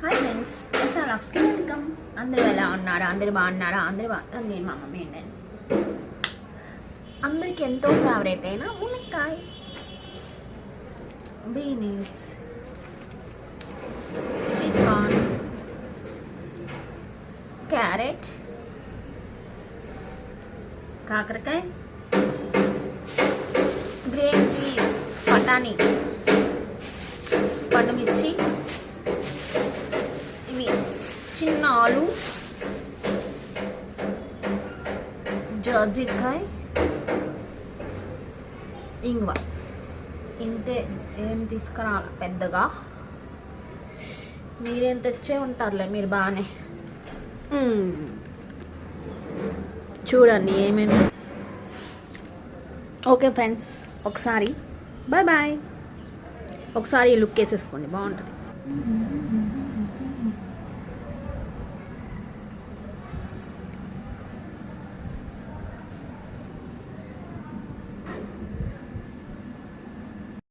Hi friends, ఎస్ఆర్ఆక్స్కి welcome. అందరూ ఎలా ఉన్నారా? అందరూ బాగున్నారా? నేను మా మమ్మీ అండి. అందరికి ఎంతో ఫేవరెట్ అయిన మునక్కాయ, బీనీస్, స్వీట్ కార్న్, క్యారెట్, కాకరకాయ, గ్రీన్ పీస్, బఠానీ, పండుమిర్చి, ఇవి చిన్న ఆలు, జాజికాయ, ఇంగువ. ఇంతే, ఏం తీసుకురావాలి పెద్దగా. మీరేం తెచ్చే ఉంటారులే, మీరు బాగానే. చూడండి ఏమేమి. ఓకే ఫ్రెండ్స్, ఒకసారి బాయ్ బాయ్. ఒకసారి లుక్ వేసేసుకోండి, బాగుంటుంది.